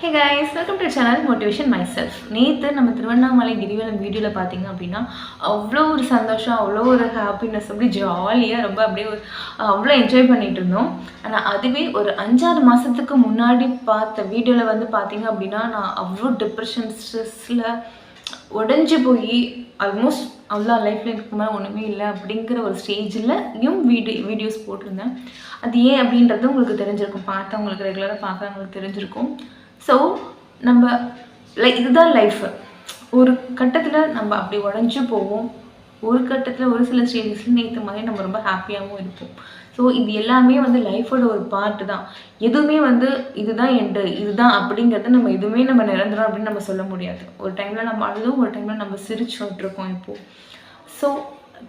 Hey guys, welcome to the channel Motivation Myself. நேற்று நம்ம திருவண்ணாமலை கிரிவலம் வீடியோவில் பார்த்தீங்க அப்படின்னா அவ்வளோ ஒரு சந்தோஷம், அவ்வளோ ஒரு ஹாப்பினஸ், அப்படி ஜாலியாக ரொம்ப அப்படியே அவ்வளோ என்ஜாய் பண்ணிட்டு இருந்தோம். ஆனால் அதுவே ஒரு 5-6 மாதத்துக்கு முன்னாடி பார்த்த வீடியோவில் வந்து பார்த்தீங்க அப்படின்னா நான் அவ்வளோ டிப்ரெஷன் ஸ்ட்ரெஸ்ஸில் உடஞ்சி போய் ஆல்மோஸ்ட் அவ்வளோ லைஃப்பில் எனக்கு மேலே ஒன்றுமே இல்லை அப்படிங்கிற ஒரு ஸ்டேஜில் வீடியோஸ் போட்டிருந்தேன். அது ஏன் அப்படின்றது உங்களுக்கு தெரிஞ்சிருக்கும், பார்த்தவங்களுக்கு ரெகுலராக பார்க்குறவங்களுக்கு தெரிஞ்சிருக்கும். ஸோ நம்ம இதுதான் லைஃபு. ஒரு கட்டத்தில் நம்ம அப்படி உடஞ்சி போவோம், ஒரு கட்டத்தில் ஒரு சில ஸ்டேஜஸில் நேற்று மாதிரி நம்ம ரொம்ப ஹாப்பியாகவும் இருப்போம். ஸோ இது எல்லாமே வந்து லைஃபோட ஒரு பார்ட்டு தான். எதுவுமே வந்து இதுதான் எண்டு, இதுதான் அப்படிங்கிறது நம்ம நிரந்தரம் அப்படின்னு நம்ம சொல்ல முடியாது. ஒரு டைமில் நம்ம அழுதும், ஒரு டைமில் நம்ம சிரிச்சுட்ருக்கோம் இப்போது. ஸோ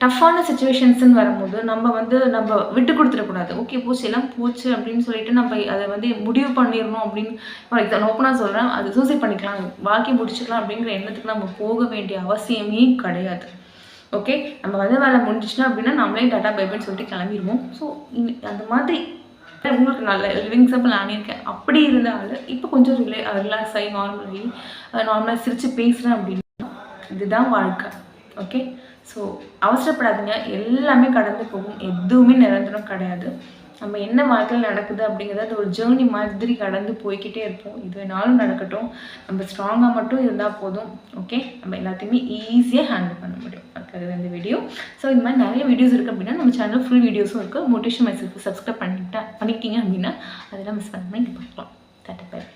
டஃப்பான சுச்சுவேஷன்ஸ்ன்னு வரும்போது நம்ம விட்டு கொடுத்துடக்கூடாது. ஓகே போச்சு, எல்லாம் போச்சு அப்படின்னு சொல்லிட்டு நம்ம அதை வந்து முடிவு பண்ணிடணும் அப்படின்னு ஓப்பனாக சொல்கிறேன். அது சூசைட் பண்ணிக்கலாம், வாழ்க்கையை முடிச்சுக்கலாம் அப்படிங்கிற எண்ணத்துக்கு நம்ம போக வேண்டிய அவசியமே கிடையாது. ஓகே, நம்ம வேலை முடிஞ்சிச்சுன்னா அப்படின்னா நம்மளே டாட்டா பைபைன்னு சொல்லிட்டு கிளம்பிடுவோம். ஸோ அந்த மாதிரி உங்களுக்கு நல்ல லிவிங் எக்ஸாம்பிள் ஆனியிருக்கேன். அப்படி இருந்தாலும் இப்போ கொஞ்சம் ரிலாக்ஸ் ஆகி நார்மலாக சிரித்து பேசுகிறேன் அப்படின்னா இதுதான் வாழ்க்கை. ஓகே, ஸோ அவசரப்படாதீங்க, எல்லாமே கடந்து போகும், எதுவுமே நிரந்தரம் கிடையாது. நம்ம என்ன வாழ்க்கையில் நடக்குது அப்படிங்கிறது அது ஒரு ஜேர்னி மாதிரி கடந்து போய்கிட்டே இருப்போம். இது வேணாலும் நடக்கட்டும், நம்ம ஸ்ட்ராங்காக மட்டும் இருந்தால் போதும். ஓகே, நம்ம எல்லாத்தையுமே ஈஸியாக ஹேண்டில் பண்ண முடியும். அதுக்காக இந்த வீடியோ. ஸோ இந்த மாதிரி நிறைய வீடியோஸ் இருக்குது அப்படின்னா நம்ம சேனலில் ஃபுல் வீடியோஸும் இருக்குது. மோட்டிவேஷன் மைசெல்ஃப் சப்ஸ்கிரைப் பண்ணிட்டீங்க அப்படின்னா அதெல்லாம் மிஸ் பண்ணாமல் இங்கே பார்க்கலாம். தட்டப்பேர்.